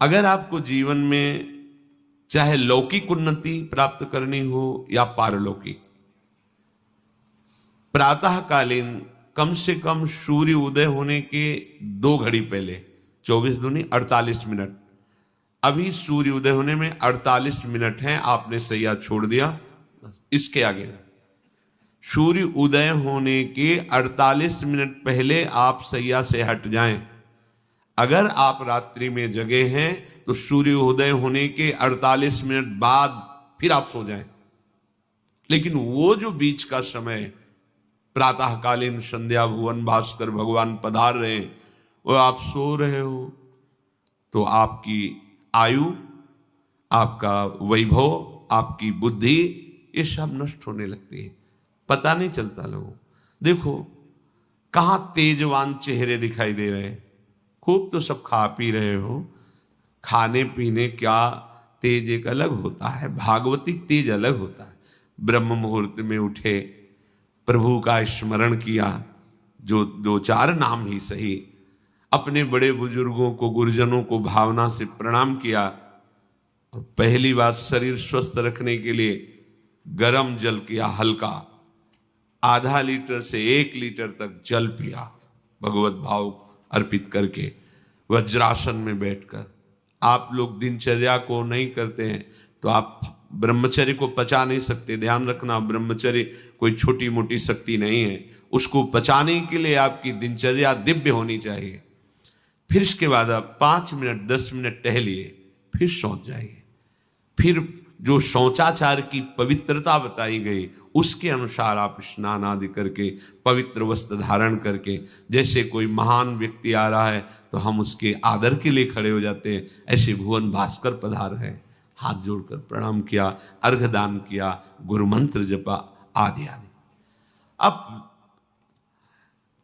अगर आपको जीवन में चाहे लौकिक उन्नति प्राप्त करनी हो या पारलौकिक, प्रातःकालीन कम से कम सूर्य उदय होने के 2 घड़ी पहले, 24 दूनी 48 मिनट, अभी सूर्य उदय होने में 48 मिनट हैं, आपने सैया छोड़ दिया, बस इसके आगे नहीं। सूर्य उदय होने के 48 मिनट पहले आप सैया से हट जाएं। अगर आप रात्रि में जगे हैं तो सूर्य उदय होने के 48 मिनट बाद फिर आप सो जाएं। लेकिन वो जो बीच का समय प्रातःकालीन संध्या भुवन भास्कर भगवान पधार रहे हैं, वो आप सो रहे हो, तो आपकी आयु, आपका वैभव, आपकी बुद्धि, ये सब नष्ट होने लगती है, पता नहीं चलता। लोगों देखो कहाँ तेजवान चेहरे दिखाई दे रहे हैं, खूब तो सब खा पी रहे हो, खाने पीने क्या तेज एक अलग होता है, भागवतिक तेज अलग होता है। ब्रह्म मुहूर्त में उठे, प्रभु का स्मरण किया, जो 2-4 नाम ही सही, अपने बड़े बुजुर्गों को, गुरुजनों को भावना से प्रणाम किया, और पहली बात शरीर स्वस्थ रखने के लिए गर्म जल किया, हल्का, आधा लीटर से 1 लीटर तक जल पिया, भगवत भाव अर्पित करके वज्रासन में बैठकर। आप लोग दिनचर्या को नहीं करते हैं तो आप ब्रह्मचर्य को पचा नहीं सकते। ध्यान रखना, ब्रह्मचर्य कोई छोटी मोटी शक्ति नहीं है, उसको पचाने के लिए आपकी दिनचर्या दिव्य होनी चाहिए। फिर इसके बाद आप 5 मिनट 10 मिनट टहलिए, फिर सो जाइए। फिर जो शौचाचार की पवित्रता बताई गई उसके अनुसार आप स्नान आदि करके, पवित्र वस्त्र धारण करके, जैसे कोई महान व्यक्ति आ रहा है तो हम उसके आदर के लिए खड़े हो जाते हैं, ऐसे भुवन भास्कर पधार है, हाथ जोड़कर प्रणाम किया, अर्घदान किया, गुरु मंत्र जपा आदि आदि। अब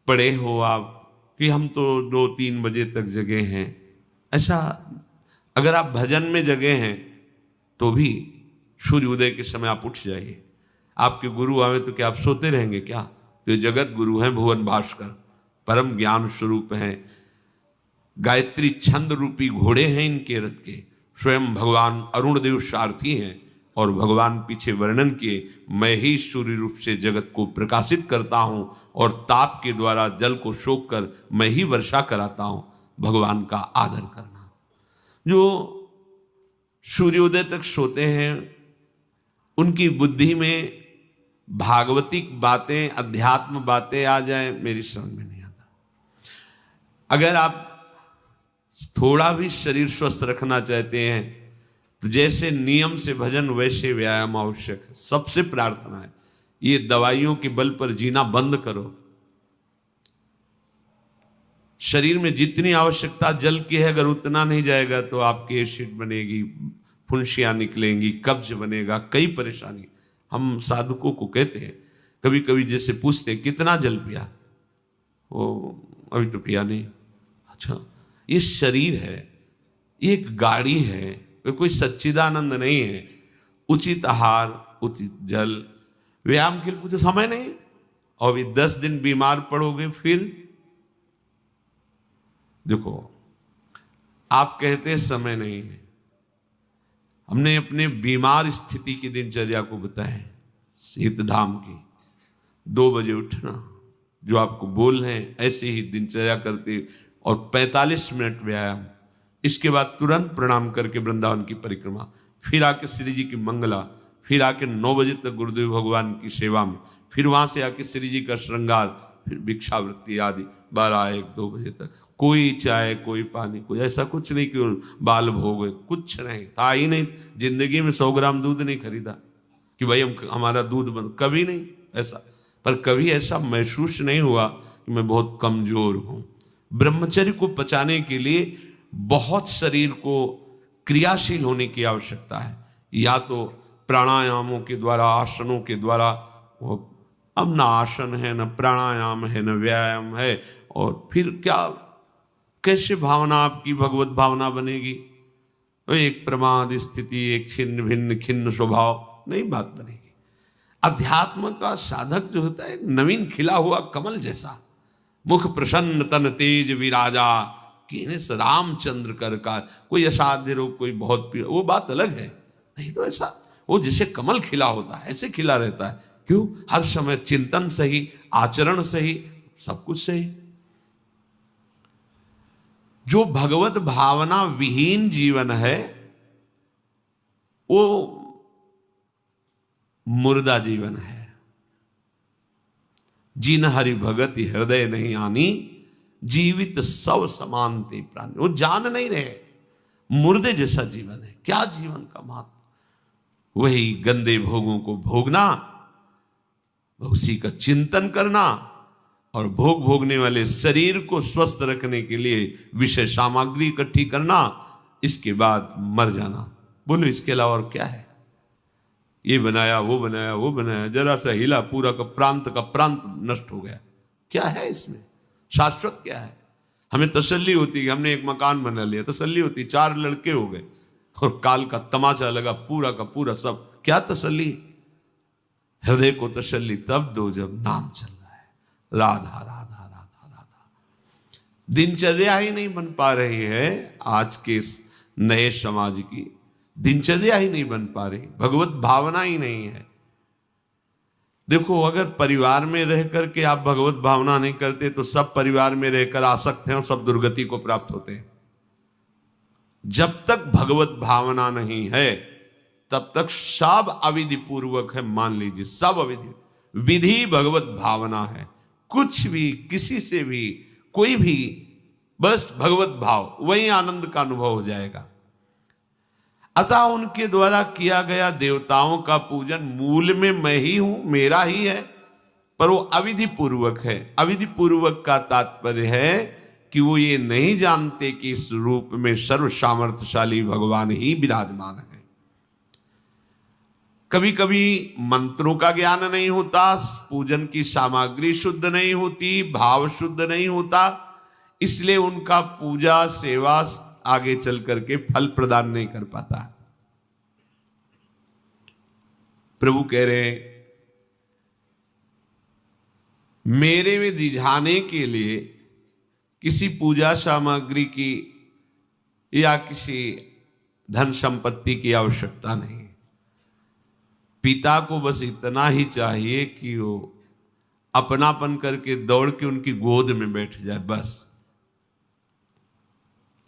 पड़े हो आप कि हम तो 2-3 बजे तक जगे हैं, ऐसा अगर आप भजन में जगे हैं तो भी सूर्योदय के समय आप उठ जाइए। आपके गुरु आवे तो क्या आप सोते रहेंगे क्या? तो जगत गुरु हैं भुवन भास्कर, परम ज्ञान स्वरूप हैं, गायत्री छंद रूपी घोड़े हैं इनके रथ के, स्वयं भगवान अरुण देव सारथी हैं, और भगवान पीछे वर्णन किए, मैं ही सूर्य रूप से जगत को प्रकाशित करता हूं और ताप के द्वारा जल को सोख कर मैं ही वर्षा कराता हूं। भगवान का आदर करना। जो सूर्योदय तक सोते हैं उनकी बुद्धि में भागवतिक बातें, अध्यात्म बातें आ जाए, मेरी समझ में नहीं आता। अगर आप थोड़ा भी शरीर स्वस्थ रखना चाहते हैं तो जैसे नियम से भजन वैसे व्यायाम आवश्यक है। सबसे प्रार्थना है, ये दवाइयों के बल पर जीना बंद करो। शरीर में जितनी आवश्यकता जल की है, अगर उतना नहीं जाएगा तो आपकी एसिड बनेगी, फुंसियाँ निकलेंगी, कब्ज बनेगा, कई परेशानी। हम साधुकों को कहते हैं, कभी कभी जैसे पूछते कितना जल पिया, वो अभी तो पिया नहीं। अच्छा, ये शरीर है, ये एक गाड़ी है, कोई सच्चिदानंद नहीं है। उचित आहार, उचित जल, व्यायाम के लिए तो समय नहीं। और भी 10 दिन बीमार पड़ोगे फिर देखो, आप कहते हैं समय नहीं है। हमने अपने बीमार स्थिति की दिनचर्या को बताया, शीतधाम की 2 बजे उठना, जो आपको बोल रहे हैं ऐसे ही दिनचर्या करते, और 45 मिनट व्यायाम, इसके बाद तुरंत प्रणाम करके वृंदावन की परिक्रमा, फिर आके श्री जी की मंगला, फिर आके 9 बजे तक गुरुदेव भगवान की सेवा में, फिर वहां से आके श्री जी का श्रृंगार, फिर भिक्षावृत्ति आदि 12-1-2 बजे तक। कोई चाय, कोई पानी, कोई ऐसा कुछ नहीं कि बाल भोग, कुछ नहीं था ही नहीं। जिंदगी में 100 ग्राम दूध नहीं खरीदा कि भाई हमारा दूध बन, कभी नहीं ऐसा। पर कभी ऐसा महसूस नहीं हुआ कि मैं बहुत कमजोर हूं। ब्रह्मचर्य को पचाने के लिए बहुत शरीर को क्रियाशील होने की आवश्यकता है, या तो प्राणायामों के द्वारा, आसनों के द्वारा। अब ना आसन है, न प्राणायाम है, न व्यायाम है, और फिर क्या, कैसे भावना आपकी भगवत भावना बनेगी? एक प्रमाद स्थिति, एक छिन्न भिन्न खिन्न स्वभाव, नहीं बात बनेगी। अध्यात्म का साधक जो होता है, नवीन खिला हुआ कमल जैसा, मुख प्रसन्न तन तेज विराजा, कि इन्हें रामचंद्र कर का कोई असाध्य रोग, कोई बहुत पीड़ा, वो बात अलग है। नहीं तो ऐसा वो जैसे कमल खिला होता है ऐसे खिला रहता है। क्यों? हर समय चिंतन सही, आचरण सही, सब कुछ सही। जो भगवत भावना विहीन जीवन है वो मुर्दा जीवन है। जिन हरि भगति हृदय नहीं आनी, जीवित सब समानते प्राणी। वो जान नहीं रहे, मुर्दे जैसा जीवन है। क्या जीवन का महत्व? वही गंदे भोगों को भोगना, उसी का चिंतन करना, और भोग भोगने वाले शरीर को स्वस्थ रखने के लिए विषय सामग्री इकट्ठी करना, इसके बाद मर जाना। बोलो इसके अलावा और क्या है? ये बनाया वो बनाया वो बनाया, जरा सा हिला पूरा का प्रांत नष्ट हो गया। क्या है इसमें? शाश्वत क्या है? हमें तसल्ली होती है, हमने एक मकान बना लिया, तसल्ली होती, 4 लड़के हो गए और काल का तमाचा लगा पूरा का पूरा सब। क्या तसल्ली? हृदय को तसल्ली तब दो जब नाम चल रहा है, राधा राधा राधा राधा। दिनचर्या ही नहीं बन पा रही है आज के नए समाज की, दिनचर्या ही नहीं बन पा रही, भगवत भावना ही नहीं है। देखो, अगर परिवार में रह करके आप भगवत भावना नहीं करते तो सब परिवार में रहकर आसक्त हैं और सब दुर्गति को प्राप्त होते हैं। जब तक भगवत भावना नहीं है तब तक सब अविधि पूर्वक है। मान लीजिए सब अविधि, विधि भगवत भावना है। कुछ भी, किसी से भी, कोई भी, बस भगवत भाव, वही आनंद का अनुभव हो जाएगा। अतः उनके द्वारा किया गया देवताओं का पूजन मूल में मैं ही हूं, मेरा ही है, पर वो अविधि पूर्वक है। अविधि पूर्वक का तात्पर्य है कि वो ये नहीं जानते कि इस रूप में सर्व सामर्थ्यशाली भगवान ही विराजमान है। कभी कभी मंत्रों का ज्ञान नहीं होता, पूजन की सामग्री शुद्ध नहीं होती, भाव शुद्ध नहीं होता, इसलिए उनका पूजा सेवा आगे चल करके फल प्रदान नहीं कर पाता। प्रभु कह रहे मेरे में रिझाने के लिए किसी पूजा सामग्री की या किसी धन संपत्ति की आवश्यकता नहीं। पिता को बस इतना ही चाहिए कि वो अपनापन करके दौड़ के उनकी गोद में बैठ जाए, बस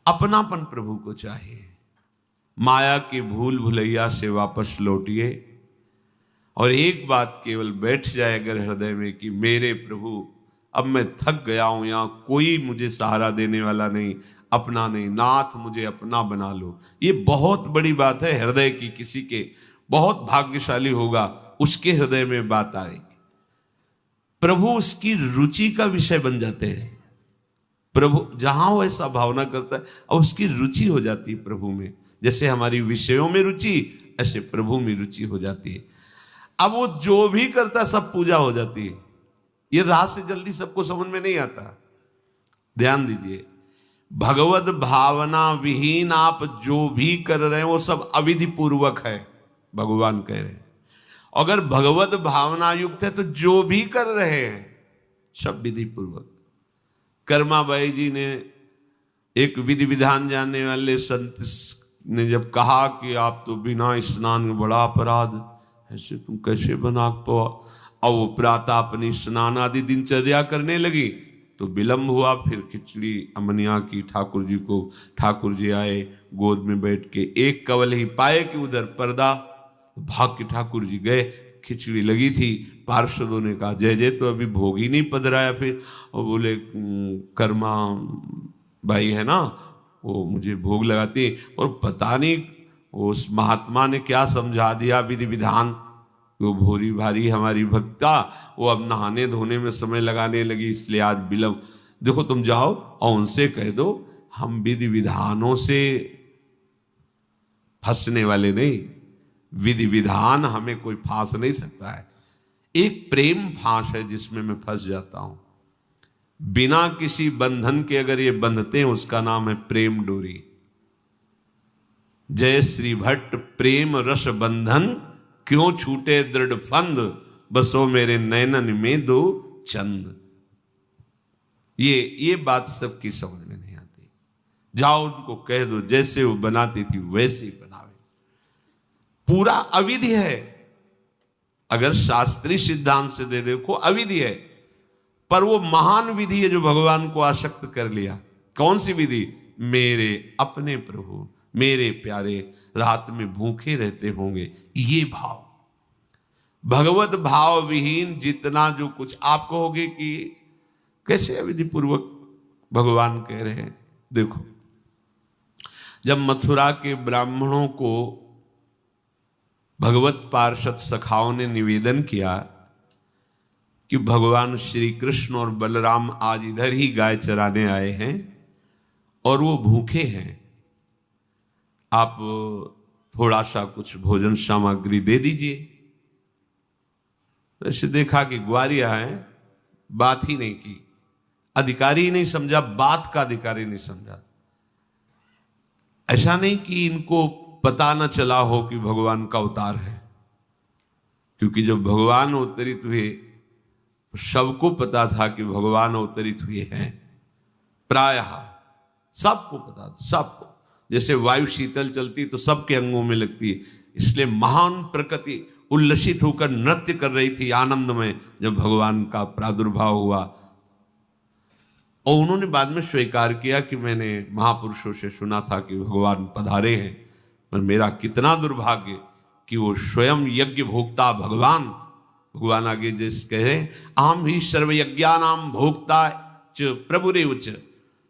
अपनापन प्रभु को चाहिए। माया के भूल भुलैया से वापस लौटिए और एक बात केवल बैठ जाए अगर हृदय में कि मेरे प्रभु अब मैं थक गया हूं, यहां कोई मुझे सहारा देने वाला नहीं, अपना नहीं, नाथ मुझे अपना बना लो। ये बहुत बड़ी बात है हृदय की। किसी के बहुत भाग्यशाली होगा उसके हृदय में बात आएगी। प्रभु उसकी रुचि का विषय बन जाते हैं। प्रभु जहां वो ऐसा भावना करता है और उसकी रुचि हो जाती है प्रभु में। जैसे हमारी विषयों में रुचि, ऐसे प्रभु में रुचि हो जाती है। अब वो जो भी करता है सब पूजा हो जाती है। ये राह से जल्दी सबको समझ में नहीं आता। ध्यान दीजिए, भगवत भावना विहीन आप जो भी कर रहे हैं वो सब अविधि पूर्वक है, भगवान कह रहे हैं। अगर भगवत भावना युक्त है तो जो भी कर रहे हैं सब विधि पूर्वक। कर्माबाई जी ने, एक विधि विधान जानने वाले संत ने जब कहा कि आप तो बिना स्नान में बड़ा अपराध, ऐसे तुम कैसे बना पाओ? और वो प्रातः अपनी स्नान आदि दिनचर्या करने लगी तो विलंब हुआ। फिर खिचड़ी अमनिया की ठाकुर जी को, ठाकुर जी आए गोद में बैठ के, एक कवल ही पाए कि उधर पर्दा, भाग के ठाकुर जी गए। खिचड़ी लगी थी, पार्षदों ने कहा जय जय तो अभी भोग ही नहीं पधराया। फिर और बोले कर्मा भाई है ना, वो मुझे भोग लगाती है। और पता नहीं उस महात्मा ने क्या समझा दिया विधि विधान, वो भोरी भारी हमारी भक्ता, वो अब नहाने धोने में समय लगाने लगी, इसलिए आज विलंब। देखो तुम जाओ और उनसे कह दो हम विधि विधानों से फंसने वाले नहीं, विधि विधान हमें कोई फांस नहीं सकता है। एक प्रेम फांस है जिसमें मैं फंस जाता हूं। बिना किसी बंधन के अगर ये बंधते हैं उसका नाम है प्रेम डोरी। जय श्री भट्ट प्रेम रस बंधन, क्यों छूटे दृढ़ फंद, बसो मेरे नैनन में दो चंद। ये बात सबकी समझ में नहीं आती। जाओ उनको कह दो जैसे वो बनाती थी वैसे ही बनावे। पूरा अविधि है, अगर शास्त्रीय सिद्धांत से दे देखो अविधि है, पर वो महान विधि है जो भगवान को आसक्त कर लिया। कौन सी विधि? मेरे अपने प्रभु, मेरे प्यारे रात में भूखे रहते होंगे, ये भाव। भगवत भाव विहीन जितना जो कुछ आप कहोगे कि कैसे अविधि पूर्वक भगवान कह रहे हैं। देखो, जब मथुरा के ब्राह्मणों को भगवत पार्षद सखाओं ने निवेदन किया कि भगवान श्री कृष्ण और बलराम आज इधर ही गाय चराने आए हैं और वो भूखे हैं, आप थोड़ा सा कुछ भोजन सामग्री दे दीजिए। तो ऐसे देखा कि ग्वारिया है, बात ही नहीं की, अधिकारी ही नहीं समझा, बात का अधिकारी नहीं समझा। ऐसा नहीं कि इनको पता न चला हो कि भगवान का अवतार है, क्योंकि जब भगवान अवतरित हुए तो सबको पता था कि भगवान अवतरित हुए हैं, प्रायः सबको पता था, सबको। जैसे वायु शीतल चलती तो सबके अंगों में लगती है, इसलिए महान प्रकृति उल्लसित होकर नृत्य कर रही थी आनंद में जब भगवान का प्रादुर्भाव हुआ। और उन्होंने बाद में स्वीकार किया कि मैंने महापुरुषों से सुना था कि भगवान पधारे हैं, पर मेरा कितना दुर्भाग्य कि वो स्वयं यज्ञ भोक्ता भगवान आगे जैसे कह रहे, आम ही सर्वयज्ञानाम भोक्ता च प्रभुरेव च,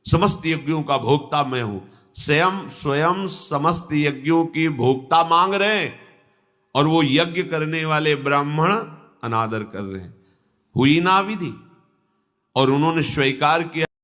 समस्त यज्ञों का भोक्ता मैं हूं। स्वयं समस्त यज्ञों की भोक्ता मांग रहे हैं और वो यज्ञ करने वाले ब्राह्मण अनादर कर रहे हैं। हुई ना विधि। और उन्होंने स्वीकार किया